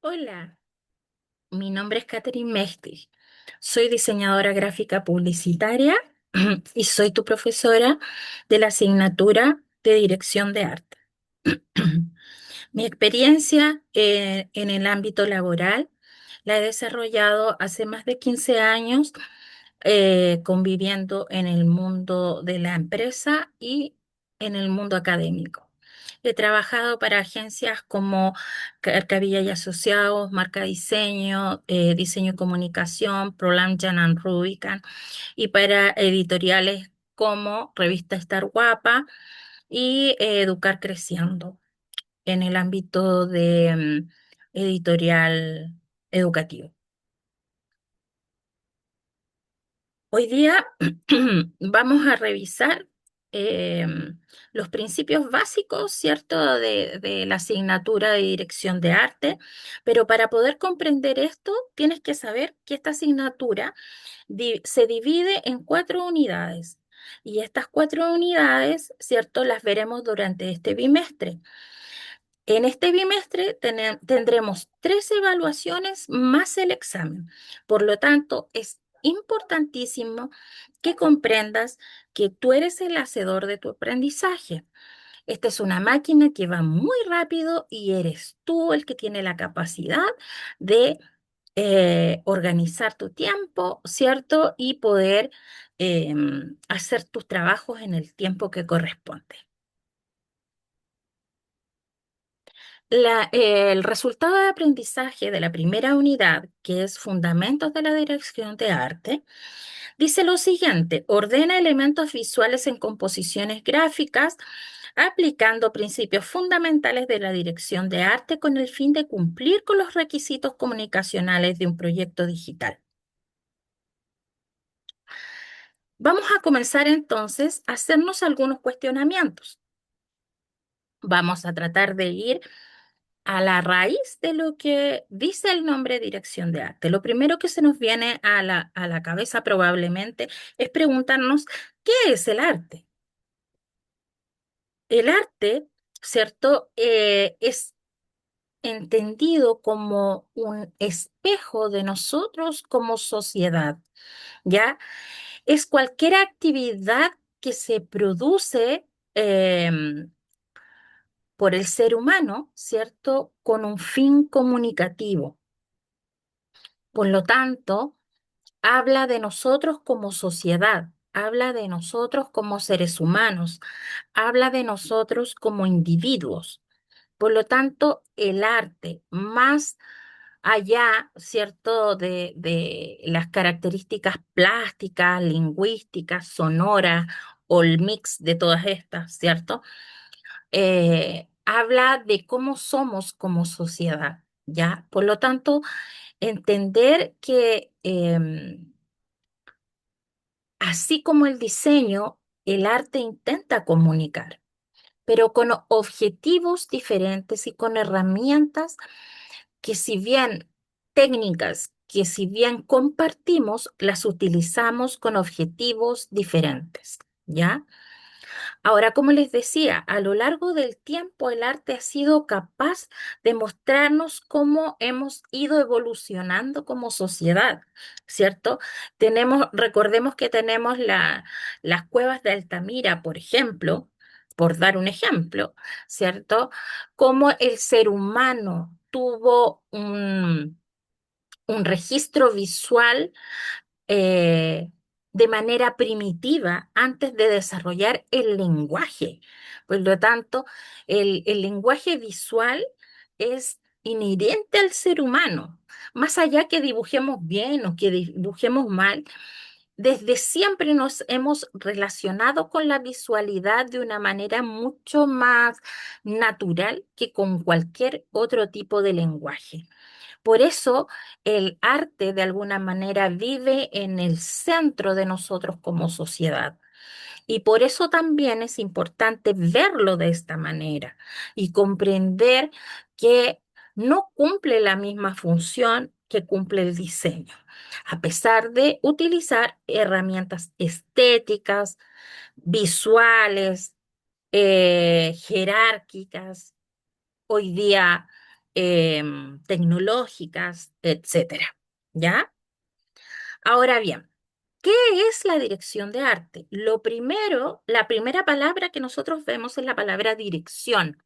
Hola, mi nombre es Catherine Mestig. Soy diseñadora gráfica publicitaria y soy tu profesora de la asignatura de dirección de arte. Mi experiencia en el ámbito laboral la he desarrollado hace más de 15 años conviviendo en el mundo de la empresa y en el mundo académico. He trabajado para agencias como Carcavilla y Asociados, Marca Diseño, Diseño y Comunicación, Prolam, Jan Rubicam, y para editoriales como Revista Estar Guapa y Educar Creciendo en el ámbito de editorial educativo. Hoy día vamos a revisar los principios básicos, ¿cierto?, de la asignatura de dirección de arte, pero para poder comprender esto, tienes que saber que esta asignatura se divide en 4 unidades y estas 4 unidades, ¿cierto?, las veremos durante este bimestre. En este bimestre tendremos 3 evaluaciones más el examen. Por lo tanto, es importantísimo que comprendas que tú eres el hacedor de tu aprendizaje. Esta es una máquina que va muy rápido y eres tú el que tiene la capacidad de organizar tu tiempo, ¿cierto? Y poder hacer tus trabajos en el tiempo que corresponde. El resultado de aprendizaje de la primera unidad, que es Fundamentos de la Dirección de Arte, dice lo siguiente: ordena elementos visuales en composiciones gráficas, aplicando principios fundamentales de la dirección de arte con el fin de cumplir con los requisitos comunicacionales de un proyecto digital. Vamos a comenzar entonces a hacernos algunos cuestionamientos. Vamos a tratar de ir a la raíz de lo que dice el nombre dirección de arte. Lo primero que se nos viene a la cabeza probablemente es preguntarnos, ¿qué es el arte? El arte, ¿cierto? Es entendido como un espejo de nosotros como sociedad, ¿ya? Es cualquier actividad que se produce por el ser humano, ¿cierto? Con un fin comunicativo. Por lo tanto, habla de nosotros como sociedad, habla de nosotros como seres humanos, habla de nosotros como individuos. Por lo tanto, el arte, más allá, ¿cierto?, de las características plásticas, lingüísticas, sonoras o el mix de todas estas, ¿cierto? Habla de cómo somos como sociedad, ¿ya? Por lo tanto, entender que así como el diseño, el arte intenta comunicar, pero con objetivos diferentes y con herramientas que si bien técnicas, que si bien compartimos, las utilizamos con objetivos diferentes, ¿ya? Ahora, como les decía, a lo largo del tiempo el arte ha sido capaz de mostrarnos cómo hemos ido evolucionando como sociedad, ¿cierto? Recordemos que tenemos las cuevas de Altamira, por ejemplo, por dar un ejemplo, ¿cierto? Cómo el ser humano tuvo un registro visual eh, de manera primitiva antes de desarrollar el lenguaje. Por lo tanto, el lenguaje visual es inherente al ser humano. Más allá que dibujemos bien o que dibujemos mal, desde siempre nos hemos relacionado con la visualidad de una manera mucho más natural que con cualquier otro tipo de lenguaje. Por eso el arte de alguna manera vive en el centro de nosotros como sociedad. Y por eso también es importante verlo de esta manera y comprender que no cumple la misma función que cumple el diseño, a pesar de utilizar herramientas estéticas, visuales, jerárquicas. Hoy día tecnológicas, etcétera. ¿Ya? Ahora bien, ¿qué es la dirección de arte? Lo primero, la primera palabra que nosotros vemos es la palabra dirección,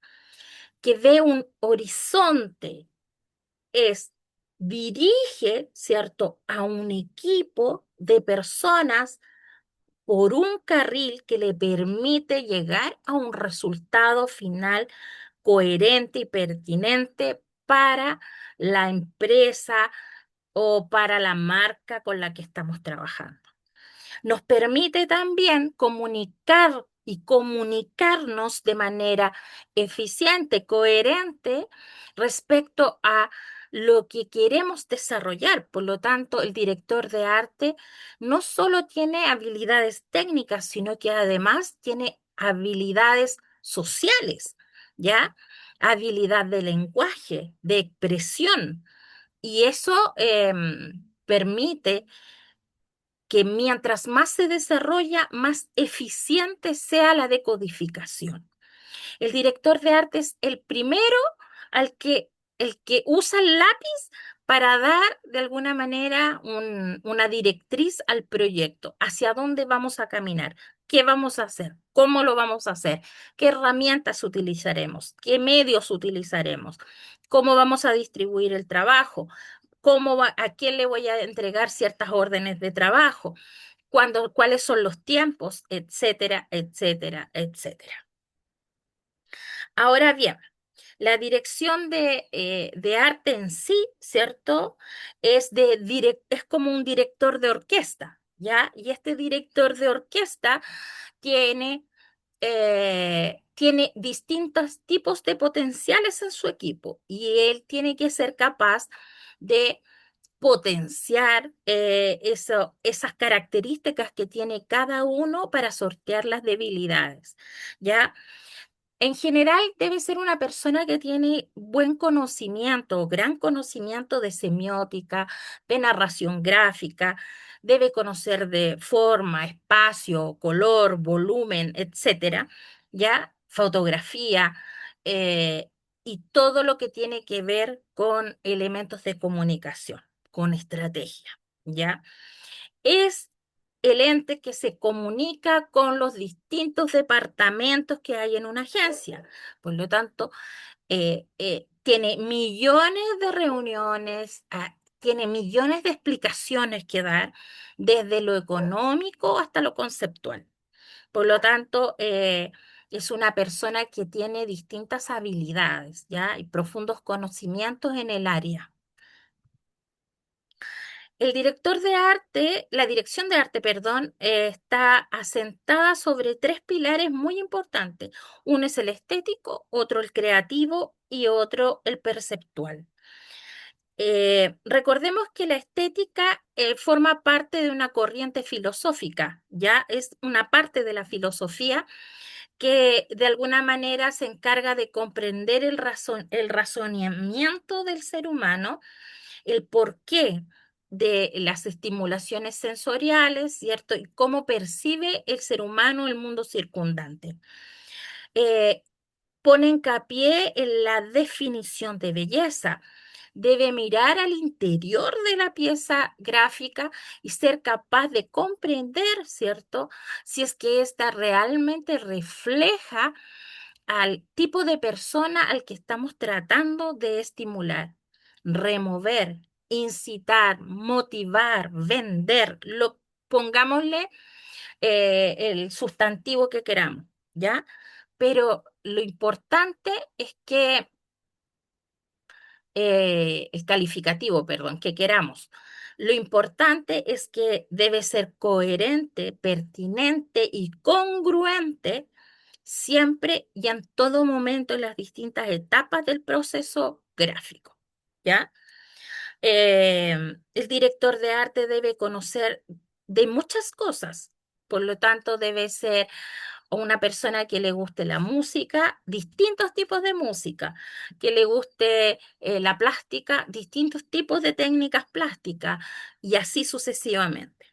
que ve un horizonte, es dirige, ¿cierto?, a un equipo de personas por un carril que le permite llegar a un resultado final coherente y pertinente para la empresa o para la marca con la que estamos trabajando. Nos permite también comunicar y comunicarnos de manera eficiente, coherente respecto a lo que queremos desarrollar. Por lo tanto, el director de arte no solo tiene habilidades técnicas, sino que además tiene habilidades sociales, ¿ya? Habilidad de lenguaje, de expresión. Y eso permite que mientras más se desarrolla, más eficiente sea la decodificación. El director de arte es el primero el que usa el lápiz para dar de alguna manera una directriz al proyecto, hacia dónde vamos a caminar, qué vamos a hacer, cómo lo vamos a hacer, qué herramientas utilizaremos, qué medios utilizaremos, cómo vamos a distribuir el trabajo, a quién le voy a entregar ciertas órdenes de trabajo, cuáles son los tiempos, etcétera, etcétera, etcétera. Ahora bien, la dirección de arte en sí, ¿cierto? Es como un director de orquesta, ¿ya? Y este director de orquesta tiene, tiene distintos tipos de potenciales en su equipo y él tiene que ser capaz de potenciar esas características que tiene cada uno para sortear las debilidades, ¿ya? En general, debe ser una persona que tiene buen conocimiento o gran conocimiento de semiótica, de narración gráfica, debe conocer de forma, espacio, color, volumen, etcétera, ¿ya? Fotografía, y todo lo que tiene que ver con elementos de comunicación, con estrategia, ¿ya? Es el ente que se comunica con los distintos departamentos que hay en una agencia. Por lo tanto, tiene millones de reuniones, tiene millones de explicaciones que dar, desde lo económico hasta lo conceptual. Por lo tanto, es una persona que tiene distintas habilidades, ¿ya? Y profundos conocimientos en el área. El director de arte, la dirección de arte, perdón, está asentada sobre tres pilares muy importantes. Uno es el estético, otro el creativo y otro el perceptual. Recordemos que la estética forma parte de una corriente filosófica, ya es una parte de la filosofía que de alguna manera se encarga de comprender el razonamiento del ser humano, el porqué de las estimulaciones sensoriales, ¿cierto? Y cómo percibe el ser humano el mundo circundante. Eh, Pone hincapié en la definición de belleza. Debe mirar al interior de la pieza gráfica y ser capaz de comprender, ¿cierto? Si es que ésta realmente refleja al tipo de persona al que estamos tratando de estimular, remover, incitar, motivar, vender, pongámosle el sustantivo que queramos, ¿ya? Pero lo importante es que, el calificativo, perdón, que queramos. Lo importante es que debe ser coherente, pertinente y congruente siempre y en todo momento en las distintas etapas del proceso gráfico, ¿ya? El director de arte debe conocer de muchas cosas, por lo tanto debe ser una persona que le guste la música, distintos tipos de música, que le guste la plástica, distintos tipos de técnicas plásticas y así sucesivamente.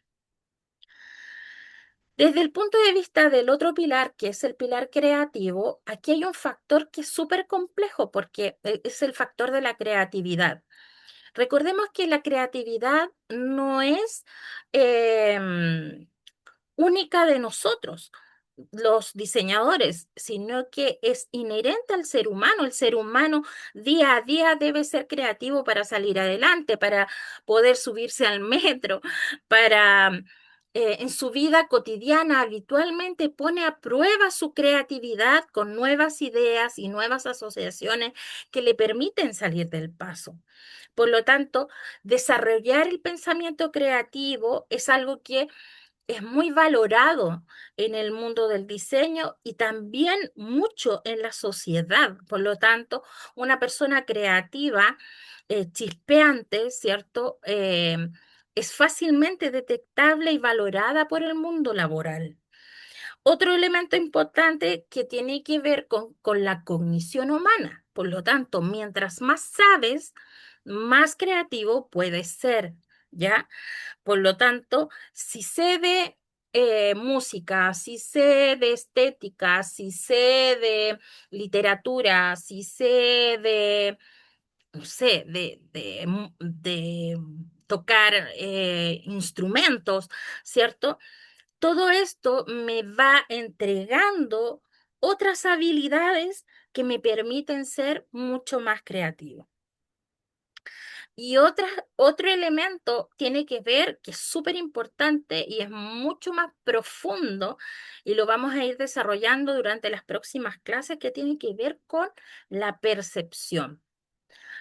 Desde el punto de vista del otro pilar, que es el pilar creativo, aquí hay un factor que es súper complejo porque es el factor de la creatividad. Recordemos que la creatividad no es em, única de nosotros, los diseñadores, sino que es inherente al ser humano. El ser humano día a día debe ser creativo para salir adelante, para poder subirse al metro, para en su vida cotidiana habitualmente pone a prueba su creatividad con nuevas ideas y nuevas asociaciones que le permiten salir del paso. Por lo tanto, desarrollar el pensamiento creativo es algo que es muy valorado en el mundo del diseño y también mucho en la sociedad. Por lo tanto, una persona creativa, chispeante, ¿cierto? Es fácilmente detectable y valorada por el mundo laboral. Otro elemento importante que tiene que ver con la cognición humana. Por lo tanto, mientras más sabes, más creativo puedes ser, ¿ya? Por lo tanto, si sé de música, si sé de estética, si sé de literatura, si sé de, no sé, de tocar instrumentos, ¿cierto? Todo esto me va entregando otras habilidades que me permiten ser mucho más creativo. Y otro elemento tiene que ver, que es súper importante y es mucho más profundo, y lo vamos a ir desarrollando durante las próximas clases, que tiene que ver con la percepción.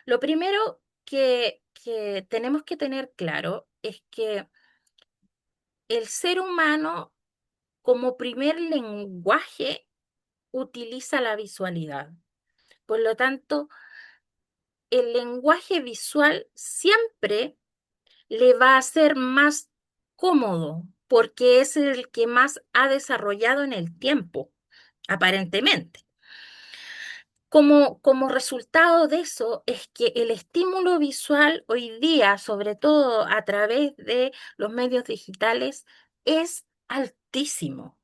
Lo primero que tenemos que tener claro es que el ser humano como primer lenguaje utiliza la visualidad. Por lo tanto, el lenguaje visual siempre le va a ser más cómodo porque es el que más ha desarrollado en el tiempo, aparentemente. Como resultado de eso es que el estímulo visual hoy día, sobre todo a través de los medios digitales, es altísimo.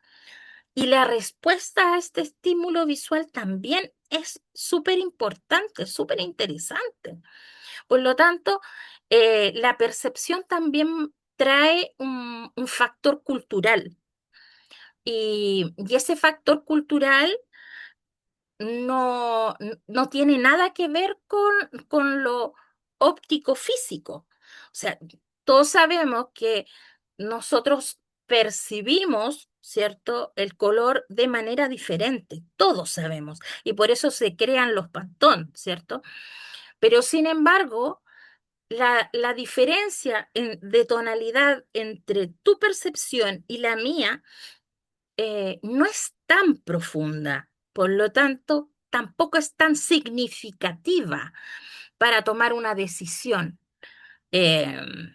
Y la respuesta a este estímulo visual también es súper importante, súper interesante. Por lo tanto, la percepción también trae un factor cultural y ese factor cultural no tiene nada que ver con lo óptico físico. O sea, todos sabemos que nosotros percibimos, ¿cierto?, el color de manera diferente. Todos sabemos. Y por eso se crean los pantón, ¿cierto? Pero sin embargo, la diferencia de tonalidad entre tu percepción y la mía no es tan profunda, por lo tanto, tampoco es tan significativa para tomar una decisión. Em,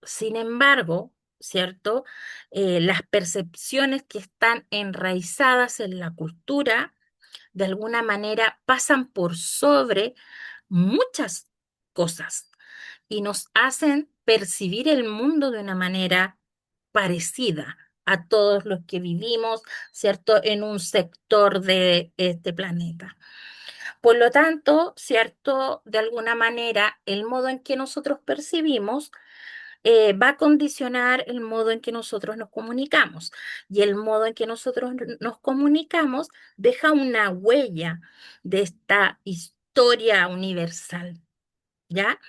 Sin embargo, ¿cierto? Las percepciones que están enraizadas en la cultura, de alguna manera, pasan por sobre muchas cosas y nos hacen percibir el mundo de una manera parecida a todos los que vivimos, ¿cierto?, en un sector de este planeta. Por lo tanto, ¿cierto?, de alguna manera, el modo en que nosotros percibimos va a condicionar el modo en que nosotros nos comunicamos. Y el modo en que nosotros nos comunicamos deja una huella de esta historia universal, ¿ya?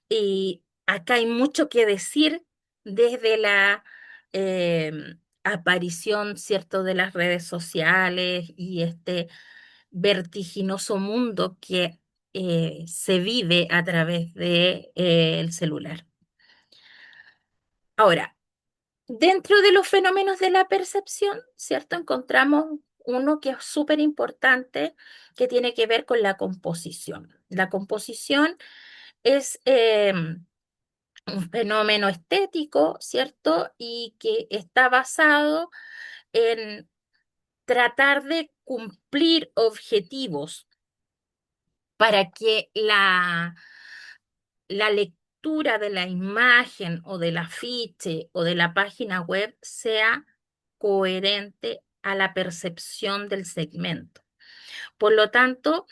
Y acá hay mucho que decir desde la aparición, ¿cierto?, de las redes sociales y este vertiginoso mundo que se vive a través de, el celular. Ahora, dentro de los fenómenos de la percepción, ¿cierto? Encontramos uno que es súper importante, que tiene que ver con la composición. La composición es un fenómeno estético, ¿cierto? Y que está basado en tratar de cumplir objetivos para que la lectura de la imagen o del afiche o de la página web sea coherente a la percepción del segmento. Por lo tanto,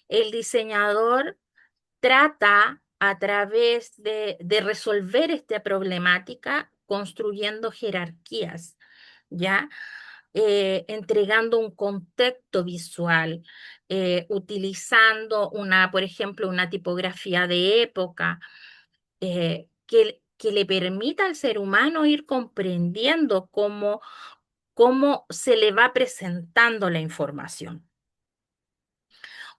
el diseñador trata a través de resolver esta problemática construyendo jerarquías, ¿ya? Entregando un contexto visual, utilizando por ejemplo, una tipografía de época, que le permita al ser humano ir comprendiendo cómo se le va presentando la información.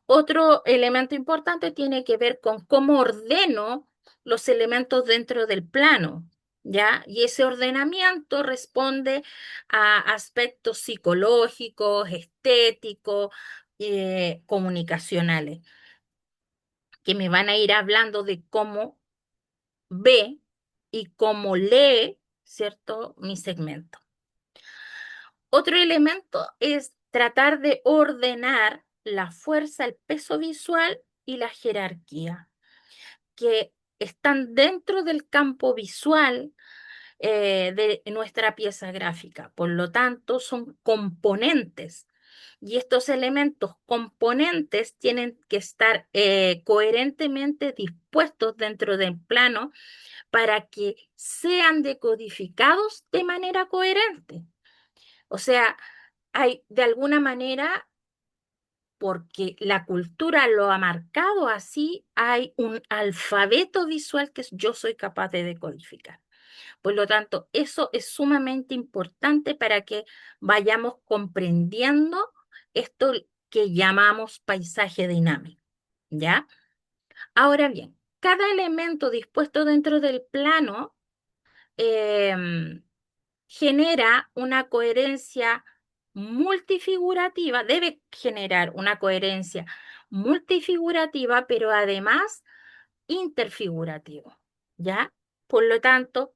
Otro elemento importante tiene que ver con cómo ordeno los elementos dentro del plano, ¿ya? Y ese ordenamiento responde a aspectos psicológicos, estéticos, comunicacionales, que me van a ir hablando de cómo ve y cómo lee, ¿cierto? Mi segmento. Otro elemento es tratar de ordenar la fuerza, el peso visual y la jerarquía, que están dentro del campo visual de nuestra pieza gráfica. Por lo tanto, son componentes. Y estos elementos componentes tienen que estar coherentemente dispuestos dentro del plano para que sean decodificados de manera coherente. O sea, hay de alguna manera, porque la cultura lo ha marcado así, hay un alfabeto visual que yo soy capaz de decodificar. Por lo tanto, eso es sumamente importante para que vayamos comprendiendo esto que llamamos paisaje dinámico, ¿ya? Ahora bien, cada elemento dispuesto dentro del plano em, genera una coherencia multifigurativa, debe generar una coherencia multifigurativa, pero además interfigurativo, ¿ya? Por lo tanto,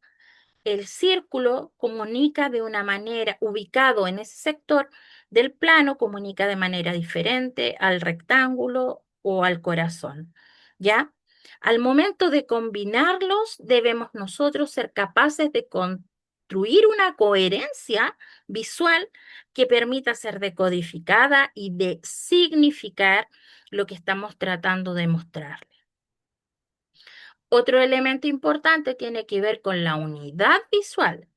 el círculo comunica de una manera, ubicado en ese sector del plano, comunica de manera diferente al rectángulo o al corazón, ¿ya? Al momento de combinarlos, debemos nosotros ser capaces de construir una coherencia visual que permita ser decodificada y de significar lo que estamos tratando de mostrar. Otro elemento importante tiene que ver con la unidad visual.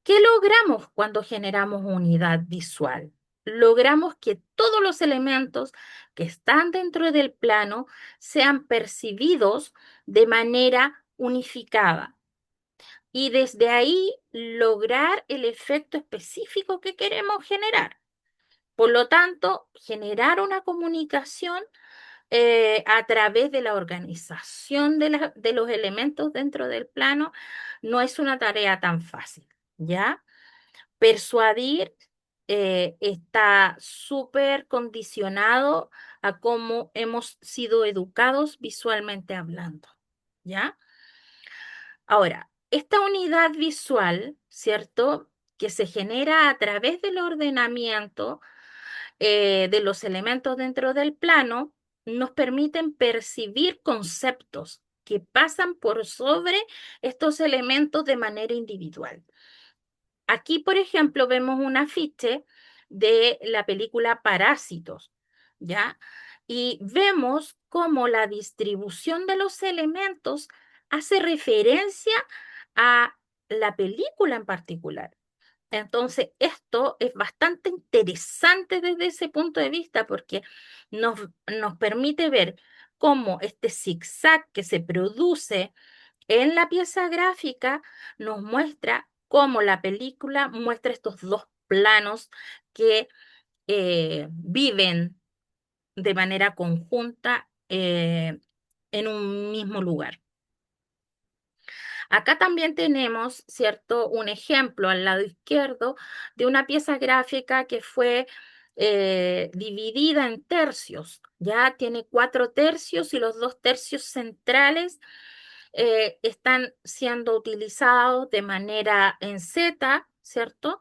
¿Qué logramos cuando generamos unidad visual? Logramos que todos los elementos que están dentro del plano sean percibidos de manera unificada y desde ahí lograr el efecto específico que queremos generar. Por lo tanto, generar una comunicación a través de la organización de los elementos dentro del plano no es una tarea tan fácil, ¿ya? Persuadir está súper condicionado a cómo hemos sido educados visualmente hablando, ¿ya? Ahora, esta unidad visual, ¿cierto? Que se genera a través del ordenamiento de los elementos dentro del plano, nos permiten percibir conceptos que pasan por sobre estos elementos de manera individual. Aquí, por ejemplo, vemos un afiche de la película Parásitos, ¿ya? Y vemos cómo la distribución de los elementos hace referencia a la película en particular. Entonces, esto es bastante interesante desde ese punto de vista porque nos permite ver cómo este zigzag que se produce en la pieza gráfica nos muestra cómo la película muestra estos dos planos que viven de manera conjunta en un mismo lugar. Acá también tenemos, ¿cierto?, un ejemplo al lado izquierdo de una pieza gráfica que fue dividida en tercios. Ya tiene 4 tercios y los 2 tercios centrales están siendo utilizados de manera en Z, ¿cierto?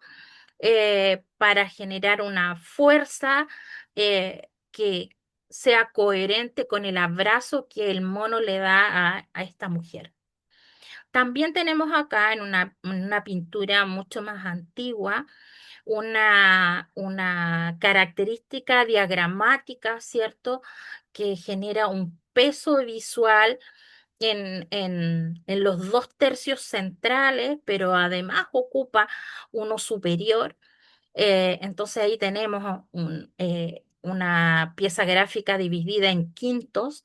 Para generar una fuerza que sea coherente con el abrazo que el mono le da a esta mujer. También tenemos acá en una pintura mucho más antigua una característica diagramática, ¿cierto? Que genera un peso visual en los dos tercios centrales, pero además ocupa uno superior. Entonces ahí tenemos una pieza gráfica dividida en quintos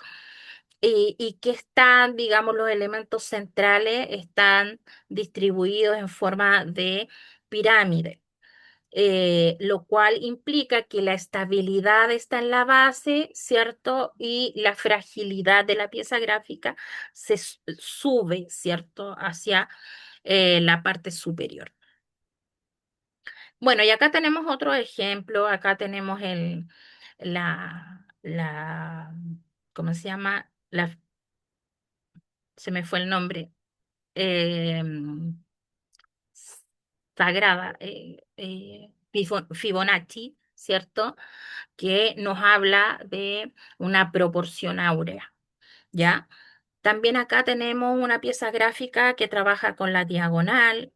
y que están, digamos, los elementos centrales están distribuidos en forma de pirámide, lo cual implica que la estabilidad está en la base, ¿cierto? Y la fragilidad de la pieza gráfica sube, ¿cierto? Hacia la parte superior. Bueno, y acá tenemos otro ejemplo, acá tenemos la, ¿cómo se llama? Se me fue el nombre. eh, Sagrada, Fibonacci, ¿cierto? Que nos habla de una proporción áurea, ¿ya? También acá tenemos una pieza gráfica que trabaja con la diagonal.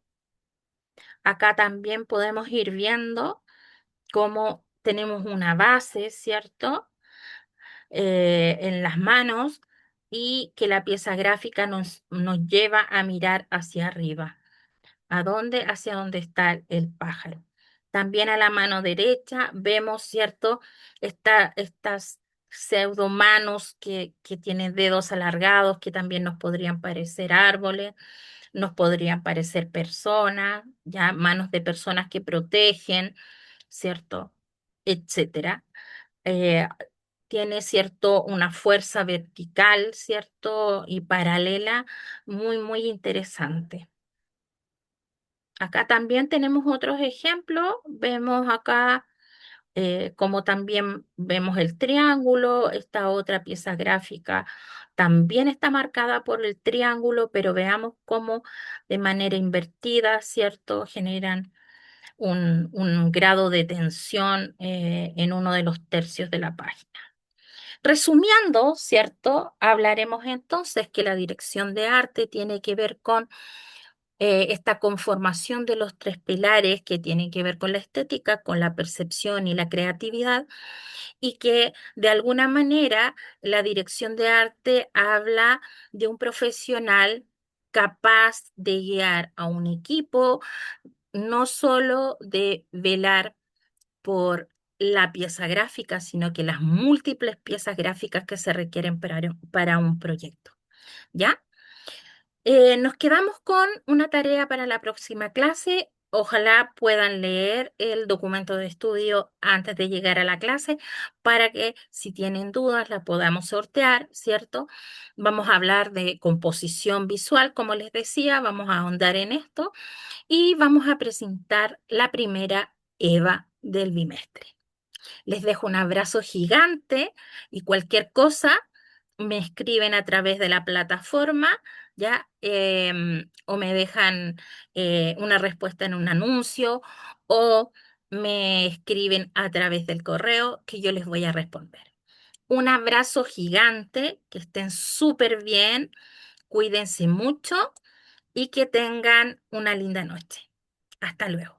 Acá también podemos ir viendo cómo tenemos una base, ¿cierto? En las manos y que la pieza gráfica nos lleva a mirar hacia arriba. ¿A dónde? Hacia donde está el pájaro. También a la mano derecha vemos, ¿cierto? Estas pseudomanos que tienen dedos alargados, que también nos podrían parecer árboles, nos podrían parecer personas, ya manos de personas que protegen, ¿cierto? Etcétera. Eh, Tiene, ¿cierto? Una fuerza vertical, ¿cierto? Y paralela muy interesante. Acá también tenemos otros ejemplos. Vemos acá como también vemos el triángulo. Esta otra pieza gráfica también está marcada por el triángulo, pero veamos cómo de manera invertida, ¿cierto? Generan un grado de tensión en uno de los tercios de la página. Resumiendo, ¿cierto? Hablaremos entonces que la dirección de arte tiene que ver con esta conformación de los tres pilares que tienen que ver con la estética, con la percepción y la creatividad, y que de alguna manera la dirección de arte habla de un profesional capaz de guiar a un equipo, no solo de velar por la pieza gráfica, sino que las múltiples piezas gráficas que se requieren para un proyecto. ¿Ya? Nos quedamos con una tarea para la próxima clase. Ojalá puedan leer el documento de estudio antes de llegar a la clase para que si tienen dudas la podamos sortear, ¿cierto? Vamos a hablar de composición visual, como les decía, vamos a ahondar en esto y vamos a presentar la primera EVA del bimestre. Les dejo un abrazo gigante y cualquier cosa me escriben a través de la plataforma, ¿ya? O me dejan una respuesta en un anuncio o me escriben a través del correo que yo les voy a responder. Un abrazo gigante, que estén súper bien, cuídense mucho y que tengan una linda noche. Hasta luego.